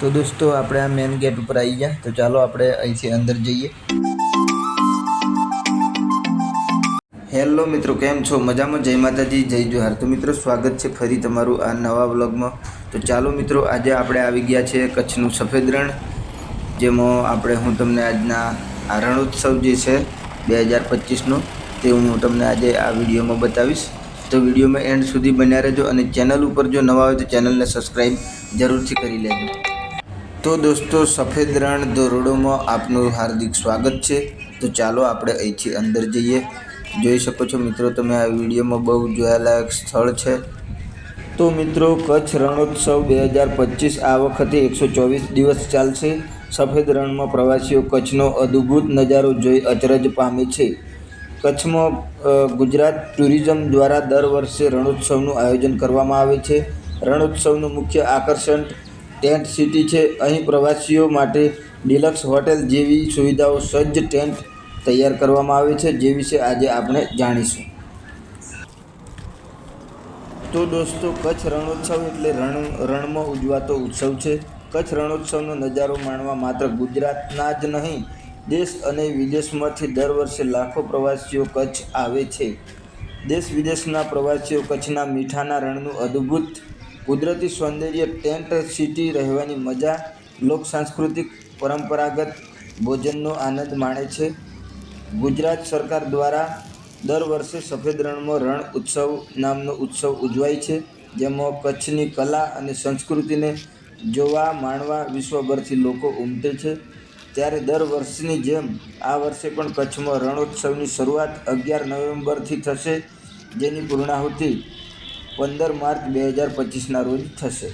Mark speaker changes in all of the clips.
Speaker 1: તો દોસ્તો આપણે આ મેન ગેટ ઉપર આવી ગયા, તો ચાલો આપણે અહીંથી અંદર જઈએ। હેલો મિત્રો, કેમ છો? મજામાં? જય માતાજી, જય જોહાર। તો મિત્રો સ્વાગત છે ફરી તમારું આ નવા વ્લોગમાં। તો ચાલો મિત્રો, આજે આપણે આવી ગયા છે કચ્છનું સફેદ રણ, જેમાં હું તમને આજના આ રણોત્સવ જે છે 2025નો તે હું તમને આજે આ વિડીયોમાં બતાવીશ। તો વિડીયોમાં એન્ડ સુધી બન્યા રહેજો અને ચેનલ ઉપર જો નવા હોય તો ચેનલને સબસ્ક્રાઈબ જરૂરથી કરી લેજો। તો દોસ્તો, સફેદ રણ ધોરડોમાં આપનું હાર્દિક સ્વાગત છે। તો ચાલો આપણે અહીંથી અંદર જઈએ। જોઈ શકો છો મિત્રો તમે આ વિડીયોમાં બહુ જોવાલાયક સ્થળ છે। તો મિત્રો, કચ્છ રણોત્સવ 2025 આ વખતે 124 દિવસ ચાલશે। સફેદ રણમાં પ્રવાસીઓ કચ્છનો અદ્ભુત નજારો જોઈ અચરજ પામે છે। કચ્છમાં ગુજરાત ટુરિઝમ દ્વારા દર વર્ષે રણોત્સવનું આયોજન કરવામાં આવે છે। રણોત્સવનું મુખ્ય આકર્ષણ ટેન્ટ સિટી છે। અહીં પ્રવાસીઓ માટે ડિલક્સ હોટેલ જેવી સુવિધાઓ સજ્જ ટેન્ટ તૈયાર કરવામાં આવે છે, જે વિશે આજે આપણે જાણીશું। તો દોસ્તો, કચ્છ રણોત્સવ એટલે રણમાં ઉજવાતો ઉત્સવ છે। કચ્છ રણોત્સવનો નજારો માણવા માત્ર ગુજરાતના જ નહીં, દેશ અને વિદેશમાંથી દર વર્ષે લાખો પ્રવાસીઓ કચ્છ આવે છે। દેશ વિદેશના પ્રવાસીઓ કચ્છના મીઠાના રણનું અદ્ભુત કુદરતી સૌંદર્ય, ટેન્ટ સિટી રહેવાની મજા, લોક સાંસ્કૃતિક પરંપરાગત ભોજનનો આનંદ માણે છે। ગુજરાત સરકાર દ્વારા દર વર્ષે સફેદ રણમાં રણ ઉત્સવ નામનો ઉત્સવ ઉજવાય છે, જેમાં કચ્છની કલા અને સંસ્કૃતિને જોવા માણવા વિશ્વભરથી લોકો ઉમટે છે। ત્યારે દર વર્ષની જેમ આ વર્ષે પણ કચ્છમાં રણોત્સવની શરૂઆત 11 નવેમ્બરથી થશે, જેની પૂર્ણાહુતિ 15 માર્ચ 2025ના રોજ થશે।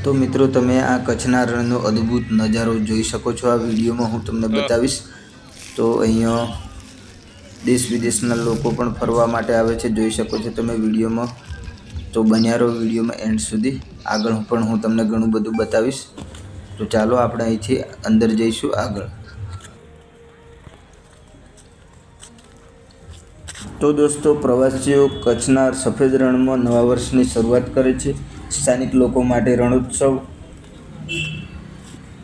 Speaker 1: તો મિત્રો, તમે આ કચ્છના રણનો અદ્ભુત નજારો જોઈ શકો છો। આ વિડીયોમાં હું તમને બતાવીશ। તો અહીંયા દેશ વિદેશના લોકો પણ ફરવા માટે આવે છે, જોઈ શકો છો તમે વિડીયોમાં। તો બન્યા રહો વિડીયોમાં એન્ડ સુધી, આગળ પણ હું તમને ઘણું બધું બતાવીશ। તો ચાલો આપણે અહીંથી અંદર જઈશું આગળ। તો દોસ્તો, પ્રવાસીઓ કચ્છના સફેદ રણમાં નવા વર્ષની શરૂઆત કરે છે। સ્થાનિક લોકો માટે રણોત્સવ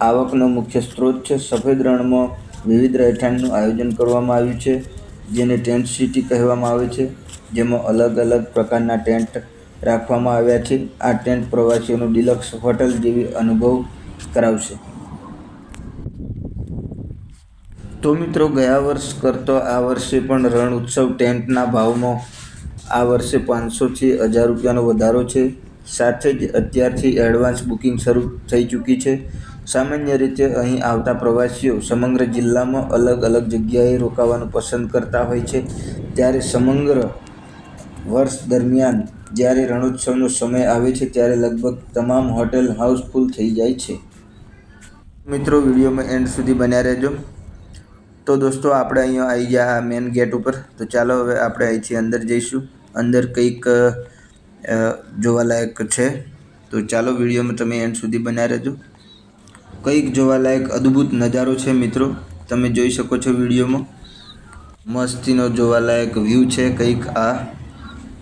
Speaker 1: આવકનો મુખ્ય સ્ત્રોત છે। સફેદ રણમાં વિવિધ રહેઠાણનું આયોજન કરવામાં આવ્યું છે, જેને ટેન્ટ સિટી કહેવામાં આવે છે, જેમાં અલગ અલગ પ્રકારના ટેન્ટ રાખવામાં આવ્યા છે। આ ટેન્ટ પ્રવાસીઓને ડિલક્સ હોટેલ જેવી અનુભવ કરાવશે। તો મિત્રો, ગયા વર્ષ કરતાં આ વર્ષે પણ રણ ઉત્સવ ટેન્ટના ભાવમાં આ વર્ષે 500થી 1000 રૂપિયાનો વધારો છે। સાથે જ અત્યારથી એડવાન્સ બુકિંગ શરૂ થઈ ચૂકી છે। સામાન્ય રીતે અહીં આવતા પ્રવાસીઓ સમગ્ર જિલ્લામાં અલગ અલગ જગ્યાએ રોકાવાનું પસંદ કરતા હોય છે। ત્યારે સમગ્ર વર્ષ દરમિયાન જ્યારે રણોત્સવનો સમય આવે છે, ત્યારે લગભગ તમામ હોટેલ હાઉસફુલ થઈ જાય છે। મિત્રો, વિડીયોમાં એન્ડ સુધી બન્યા રહેજો। તો દોસ્તો, આપણે અહીંયા આવી ગયા આ મેન ગેટ ઉપર। તો ચાલો હવે આપણે અહીંથી અંદર જઈશું। અંદર કંઈક જોવાલાયક છે, તો ચાલો વિડીયોમાં તમે એન્ડ સુધી બન્યા રહેજો। કંઈક જોવાલાયક અદ્ભુત નજારો છે મિત્રો, તમે જોઈ શકો છો વિડીયોમાં। મસ્તીનો જોવાલાયક વ્યૂ છે કંઈક આ।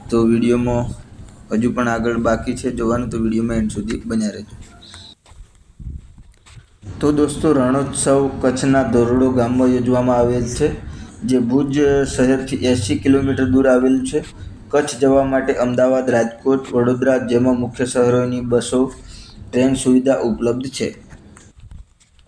Speaker 1: તો વિડીયોમાં હજુ પણ આગળ બાકી છે જોવાનું, તો વિડીયોમાં એન્ડ સુધી બન્યા રહેજો। તો દોસ્તો, રણોત્સવ કચ્છના ધોરડો ગામમાં યોજવામાં આવેલ છે, જે ભુજ શહેરથી 80 કિલોમીટર દૂર આવેલું છે। કચ્છ જવા માટે અમદાવાદ, રાજકોટ, વડોદરા જેમાં મુખ્ય શહેરોની બસો, ટ્રેન સુવિધા ઉપલબ્ધ છે।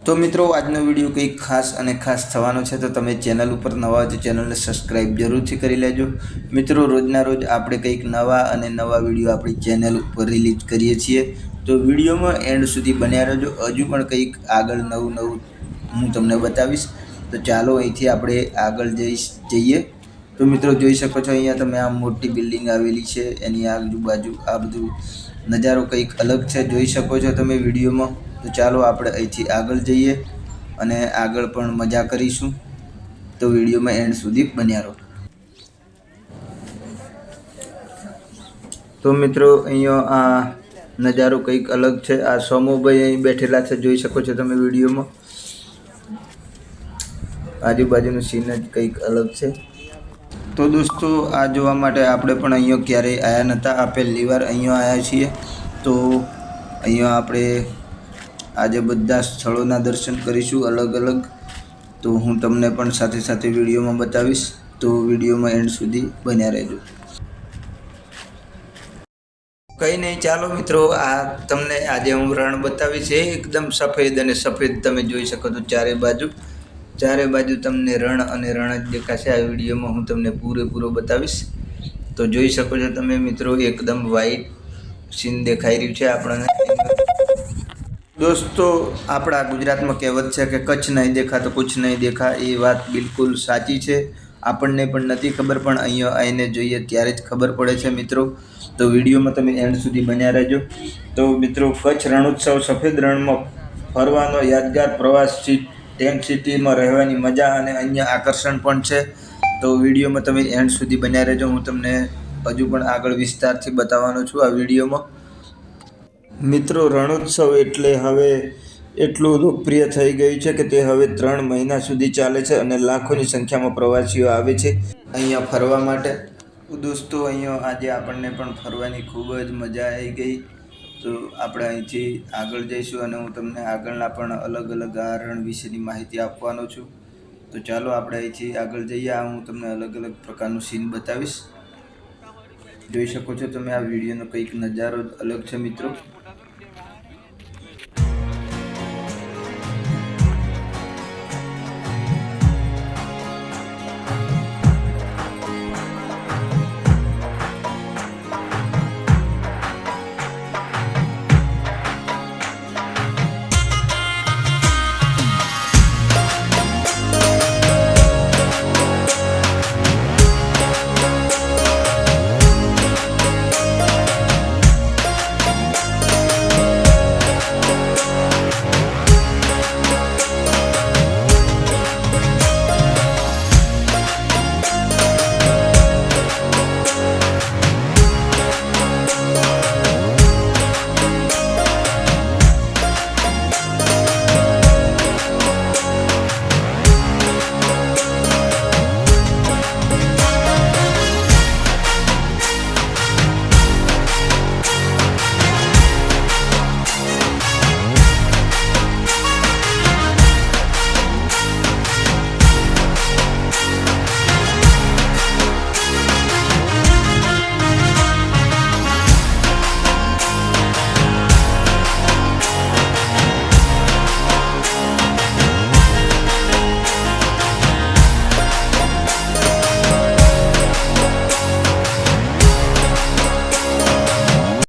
Speaker 1: તો મિત્રો, આજનો વિડીયો કંઈક ખાસ થવાનો છે, તો તમે ચેનલ ઉપર નવા હોય તો ચેનલને સબસ્ક્રાઈબ જરૂરથી કરી લેજો। મિત્રો, રોજના રોજ આપણે કંઈક નવા વિડીયો આપણી ચેનલ ઉપર રિલીઝ કરીએ છીએ, તો વિડીયોમાં એન્ડ સુધી બન્યા રહેજો। હજુ પણ કંઈક આગળ નવું હું તમને બતાવીશ। તો ચાલો અહીંથી આપણે આગળ જઈએ। તો મિત્રો, જોઈ શકો છો અહીંયા તમે આ મોટી બિલ્ડિંગ આવેલી છે, એની આજુબાજુ આ બધું નજારો કંઈક અલગ છે, જોઈ શકો છો તમે વિડીયોમાં। તો ચાલો આપણે અહીંથી આગળ જઈએ અને આગળ પણ મજા કરીશું। તો વિડીયોમાં એન્ડ સુધી બન્યા રહો। તો મિત્રો, અહીંયા આ નજારો કંઈક અલગ છે। આ સોમુભાઈ અહીં બેઠેલા છે, જોઈ શકો છો તમે વિડીયોમાં। આજુબાજુનું સીન જ કંઈક અલગ છે। તો દોસ્તો, આ જોવા માટે આપણે પણ અહીંયા ક્યારેય આવ્યા નહોતા, આ પહેલી વાર અહીંયા આવ્યા છીએ। તો અહીંયા આપણે આજે બધા સ્થળોના દર્શન કરીશું અલગ અલગ, તો હું તમને પણ સાથે સાથે વિડીયોમાં બતાવીશ, તો વિડીયોમાં એન્ડ સુધી બન્યા રહેજો. કંઈ નહીં, ચાલો મિત્રો, આ તમને આજે હું રણ બતાવીશ. એકદમ સફેદ અને સફેદ તમે જોઈ શકો છો ચારે બાજુ તમને રણ અને રણ જ દેખાશે. આ વિડીયોમાં હું તમને પૂરેપૂરો બતાવીશ. તો જોઈ શકો છો તમે મિત્રો, એકદમ વ્હાઈટ સીન દેખાઈ રહ્યું છે આપણને. દોસ્તો, આપણા ગુજરાતમાં કહેવત છે કે કચ્છ નહીં દેખા તો કુછ નહીં દેખા. એ વાત બિલકુલ સાચી છે. આપણને પણ નથી ખબર, પણ અહીંયા આવીને જોઈએ ત્યારે જ ખબર પડે છે મિત્રો. તો વિડીયોમાં તમે એન્ડ સુધી બન્યા રહેજો. તો મિત્રો, કચ્છ રણોત્સવ સફેદ રણમાં ફરવાનો યાદગાર પ્રવાસ, ટેન્ટ સિટીમાં રહેવાની મજા અને અન્ય આકર્ષણ પણ છે. તો વિડીયોમાં તમે એન્ડ સુધી બન્યા રહેજો. હું તમને હજુ પણ આગળ વિસ્તારથી બતાવવાનો છું આ વિડીયોમાં. મિત્રો, રણોત્સવ એટલે હવે એટલું લોકપ્રિય થઈ ગયું છે કે તે હવે 3 મહિના સુધી ચાલે છે અને લાખોની સંખ્યામાં પ્રવાસીઓ આવે છે અહીંયા ફરવા માટે. દોસ્તો, અહીંયા આજે આપણને પણ ફરવાની ખૂબ જ મજા આવી ગઈ. તો આપણે અહીંથી આગળ જઈશું અને હું તમને આગળના પણ અલગ અલગ આ રણ વિશેની માહિતી આપવાનો છું. તો ચાલો આપણે અહીંથી આગળ જઈએ. હું તમને અલગ અલગ પ્રકારનું સીન બતાવીશ. જોઈ શકો છો તમે આ વિડીયોનો કંઈક નજારો અલગ છે મિત્રો.